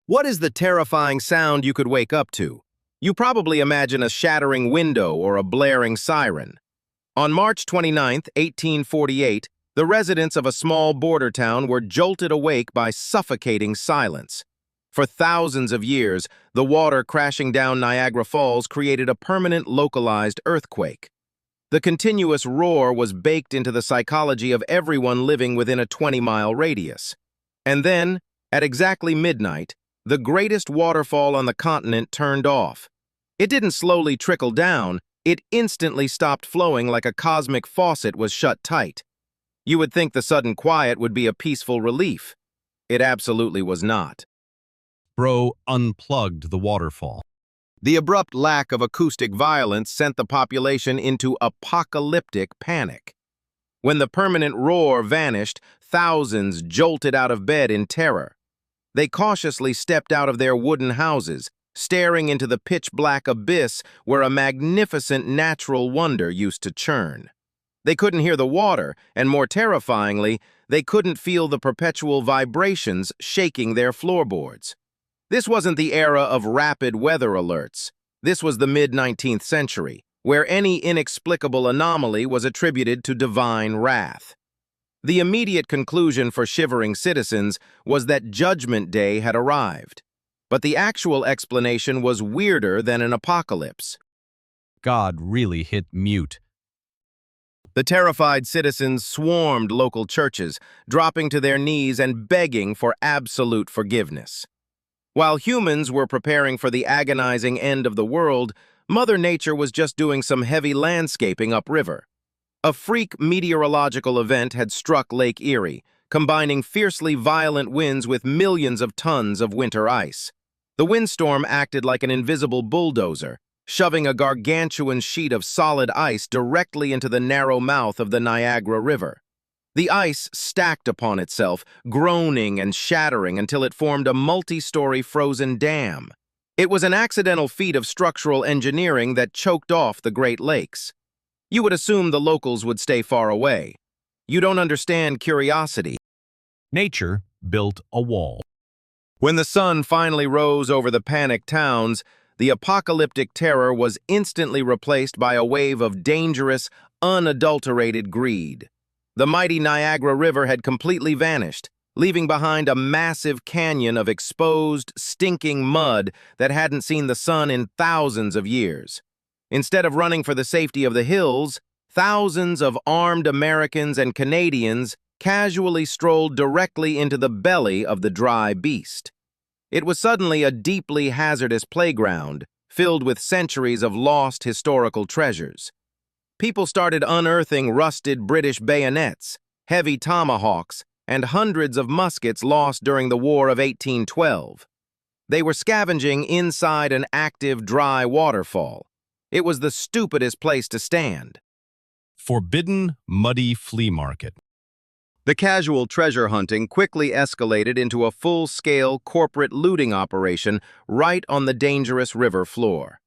What is the terrifying sound you could wake up to? You probably imagine a shattering window or a blaring siren. On March 29, 1848, the residents of a small border town were jolted awake by suffocating silence. For thousands of years, the water crashing down Niagara Falls created a permanent localized earthquake. The continuous roar was baked into the psychology of everyone living within a 20-mile radius. And then, at exactly midnight, the greatest waterfall on the continent turned off. It didn't slowly trickle down, it instantly stopped flowing like a cosmic faucet was shut tight. You would think the sudden quiet would be a peaceful relief. It absolutely was not. Bro unplugged the waterfall. The abrupt lack of acoustic violence sent the population into apocalyptic panic. When the permanent roar vanished, thousands jolted out of bed in terror. They cautiously stepped out of their wooden houses, staring into the pitch-black abyss where a magnificent natural wonder used to churn. They couldn't hear the water, and more terrifyingly, they couldn't feel the perpetual vibrations shaking their floorboards. This wasn't the era of rapid weather alerts. This was the mid-19th century, where any inexplicable anomaly was attributed to divine wrath. The immediate conclusion for shivering citizens was that Judgment Day had arrived. But the actual explanation was weirder than an apocalypse. God really hit mute. The terrified citizens swarmed local churches, dropping to their knees and begging for absolute forgiveness. While humans were preparing for the agonizing end of the world, Mother Nature was just doing some heavy landscaping upriver. A freak meteorological event had struck Lake Erie, combining fiercely violent winds with millions of tons of winter ice. The windstorm acted like an invisible bulldozer, shoving a gargantuan sheet of solid ice directly into the narrow mouth of the Niagara River. The ice stacked upon itself, groaning and shattering until it formed a multi-story frozen dam. It was an accidental feat of structural engineering that choked off the Great Lakes. You would assume the locals would stay far away. You don't understand curiosity. Nature built a wall. When the sun finally rose over the panicked towns, the apocalyptic terror was instantly replaced by a wave of dangerous, unadulterated greed. The mighty Niagara River had completely vanished, leaving behind a massive canyon of exposed, stinking mud that hadn't seen the sun in thousands of years. Instead of running for the safety of the hills, thousands of armed Americans and Canadians casually strolled directly into the belly of the dry beast. It was suddenly a deeply hazardous playground, filled with centuries of lost historical treasures. People started unearthing rusted British bayonets, heavy tomahawks, and hundreds of muskets lost during the War of 1812. They were scavenging inside an active dry waterfall. It was the stupidest place to stand. Forbidden muddy flea market. The casual treasure hunting quickly escalated into a full-scale corporate looting operation right on the dangerous river floor.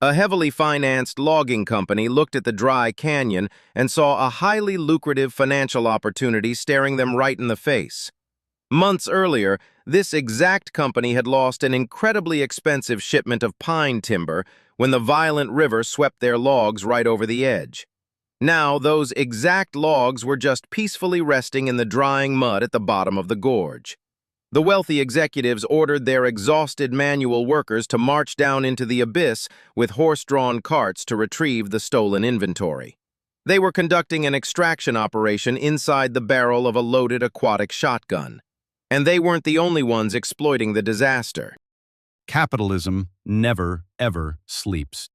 A heavily financed logging company looked at the dry canyon and saw a highly lucrative financial opportunity staring them right in the face. Months earlier, this exact company had lost an incredibly expensive shipment of pine timber when the violent river swept their logs right over the edge. Now, those exact logs were just peacefully resting in the drying mud at the bottom of the gorge. The wealthy executives ordered their exhausted manual workers to march down into the abyss with horse-drawn carts to retrieve the stolen inventory. They were conducting an extraction operation inside the barrel of a loaded aquatic shotgun. And they weren't the only ones exploiting the disaster. Capitalism never, ever sleeps.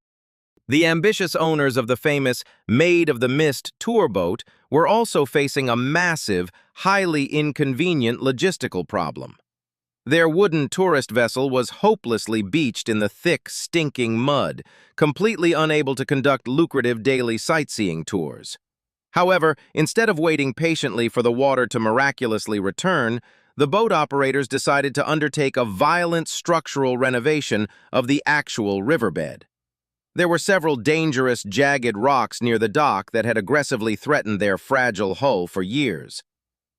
The ambitious owners of the famous Maid of the Mist tour boat were also facing a massive, highly inconvenient logistical problem. Their wooden tourist vessel was hopelessly beached in the thick, stinking mud, completely unable to conduct lucrative daily sightseeing tours. However, instead of waiting patiently for the water to miraculously return, the boat operators decided to undertake a violent structural renovation of the actual riverbed. There were several dangerous, jagged rocks near the dock that had aggressively threatened their fragile hull for years.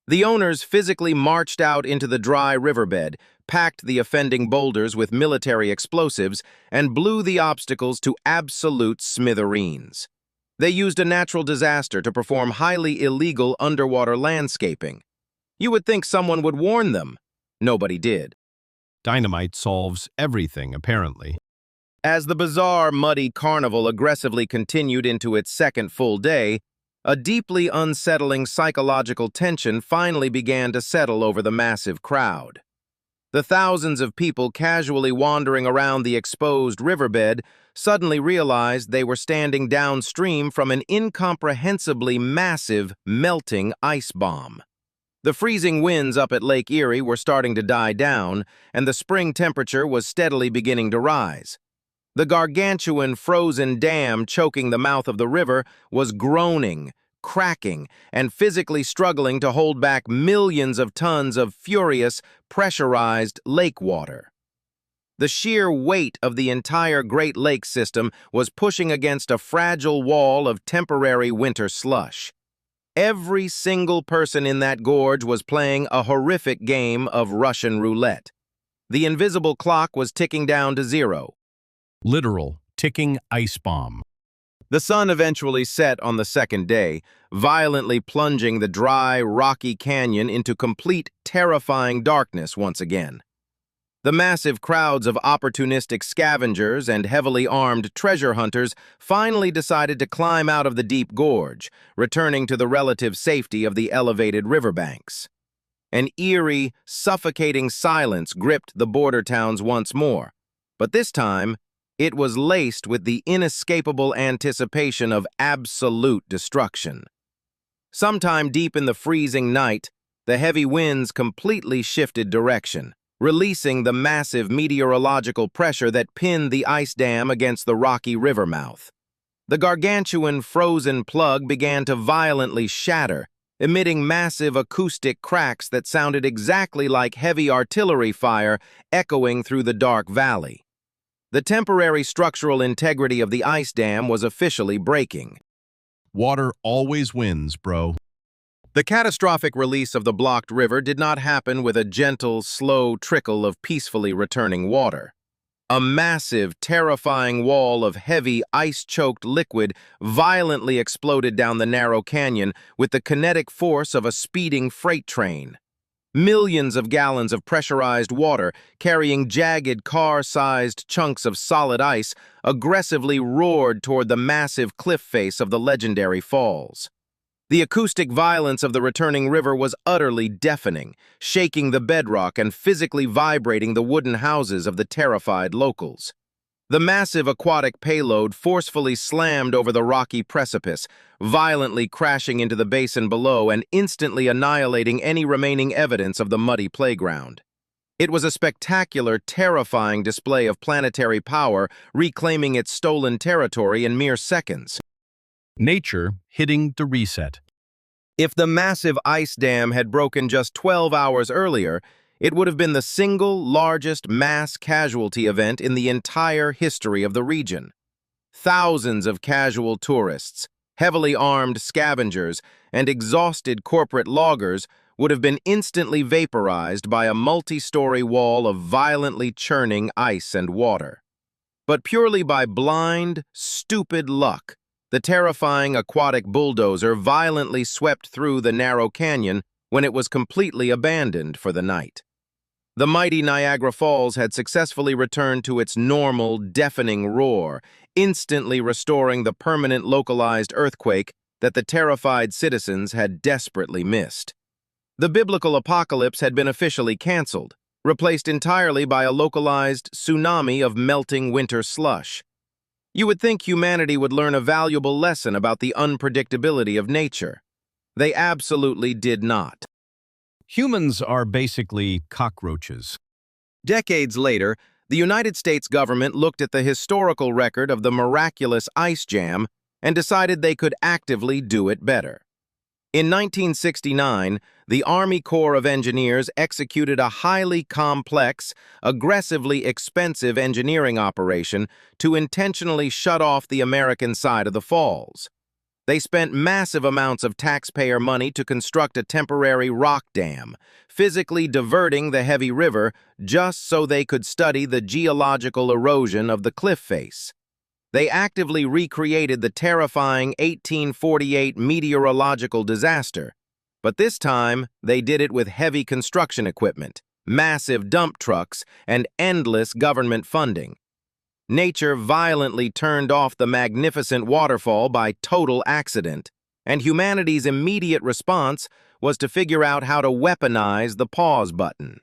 The owners physically marched out into the dry riverbed, packed the offending boulders with military explosives, and blew the obstacles to absolute smithereens. They used a natural disaster to perform highly illegal underwater landscaping. You would think someone would warn them. Nobody did. Dynamite solves everything, apparently. As the bizarre, muddy carnival aggressively continued into its second full day, a deeply unsettling psychological tension finally began to settle over the massive crowd. The thousands of people casually wandering around the exposed riverbed suddenly realized they were standing downstream from an incomprehensibly massive, melting ice bomb. The freezing winds up at Lake Erie were starting to die down, and the spring temperature was steadily beginning to rise. The gargantuan frozen dam choking the mouth of the river was groaning, cracking, and physically struggling to hold back millions of tons of furious, pressurized lake water. The sheer weight of the entire Great Lakes system was pushing against a fragile wall of temporary winter slush. Every single person in that gorge was playing a horrific game of Russian roulette. The invisible clock was ticking down to zero. Literal ticking ice bomb. The sun eventually set on the second day, violently plunging the dry, rocky canyon into complete, terrifying darkness once again. The massive crowds of opportunistic scavengers and heavily armed treasure hunters finally decided to climb out of the deep gorge, returning to the relative safety of the elevated riverbanks. An eerie, suffocating silence gripped the border towns once more, but this time, it was laced with the inescapable anticipation of absolute destruction. Sometime deep in the freezing night, the heavy winds completely shifted direction, releasing the massive meteorological pressure that pinned the ice dam against the rocky river mouth. The gargantuan frozen plug began to violently shatter, emitting massive acoustic cracks that sounded exactly like heavy artillery fire echoing through the dark valley. The temporary structural integrity of the ice dam was officially breaking. Water always wins, bro. The catastrophic release of the blocked river did not happen with a gentle, slow trickle of peacefully returning water. A massive, terrifying wall of heavy, ice-choked liquid violently exploded down the narrow canyon with the kinetic force of a speeding freight train. Millions of gallons of pressurized water, carrying jagged car-sized chunks of solid ice, aggressively roared toward the massive cliff face of the legendary falls. The acoustic violence of the returning river was utterly deafening, shaking the bedrock and physically vibrating the wooden houses of the terrified locals. The massive aquatic payload forcefully slammed over the rocky precipice, violently crashing into the basin below and instantly annihilating any remaining evidence of the muddy playground. It was a spectacular, terrifying display of planetary power reclaiming its stolen territory in mere seconds. Nature hitting the reset. If the massive ice dam had broken just 12 hours earlier, it would have been the single largest mass casualty event in the entire history of the region. Thousands of casual tourists, heavily armed scavengers, and exhausted corporate loggers would have been instantly vaporized by a multi-story wall of violently churning ice and water. But purely by blind, stupid luck, the terrifying aquatic bulldozer violently swept through the narrow canyon when it was completely abandoned for the night. The mighty Niagara Falls had successfully returned to its normal, deafening roar, instantly restoring the permanent localized earthquake that the terrified citizens had desperately missed. The biblical apocalypse had been officially canceled, replaced entirely by a localized tsunami of melting winter slush. You would think humanity would learn a valuable lesson about the unpredictability of nature. They absolutely did not. Humans are basically cockroaches. Decades later, the United States government looked at the historical record of the miraculous ice jam and decided they could actively do it better. In 1969, the Army Corps of Engineers executed a highly complex, aggressively expensive engineering operation to intentionally shut off the American side of the falls. They spent massive amounts of taxpayer money to construct a temporary rock dam, physically diverting the heavy river just so they could study the geological erosion of the cliff face. They actively recreated the terrifying 1848 meteorological disaster, but this time they did it with heavy construction equipment, massive dump trucks, and endless government funding. Nature violently turned off the magnificent waterfall by total accident, and humanity's immediate response was to figure out how to weaponize the pause button.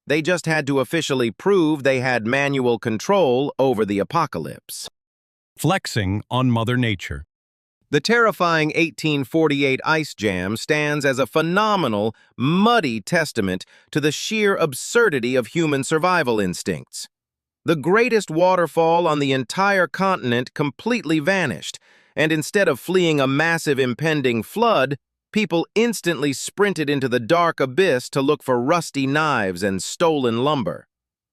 They just had to officially prove they had manual control over the apocalypse. Flexing on Mother Nature. The terrifying 1848 ice jam stands as a phenomenal, muddy testament to the sheer absurdity of human survival instincts. The greatest waterfall on the entire continent completely vanished, and instead of fleeing a massive impending flood, people instantly sprinted into the dark abyss to look for rusty knives and stolen lumber.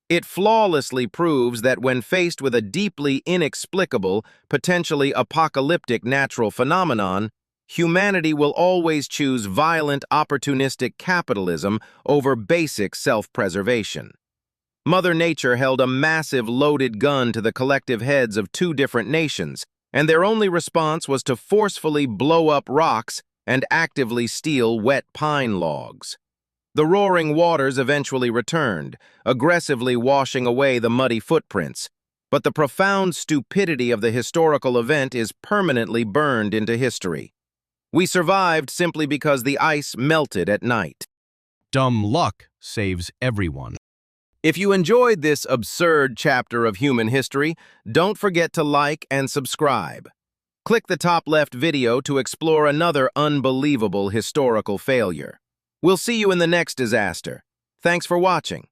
It flawlessly proves that when faced with a deeply inexplicable, potentially apocalyptic natural phenomenon, humanity will always choose violent, opportunistic capitalism over basic self-preservation. Mother Nature held a massive loaded gun to the collective heads of two different nations, and their only response was to forcefully blow up rocks and actively steal wet pine logs. The roaring waters eventually returned, aggressively washing away the muddy footprints, but the profound stupidity of the historical event is permanently burned into history. We survived simply because the ice melted at night. Dumb luck saves everyone. If you enjoyed this absurd chapter of human history, don't forget to like and subscribe. Click the top left video to explore another unbelievable historical failure. We'll see you in the next disaster. Thanks for watching.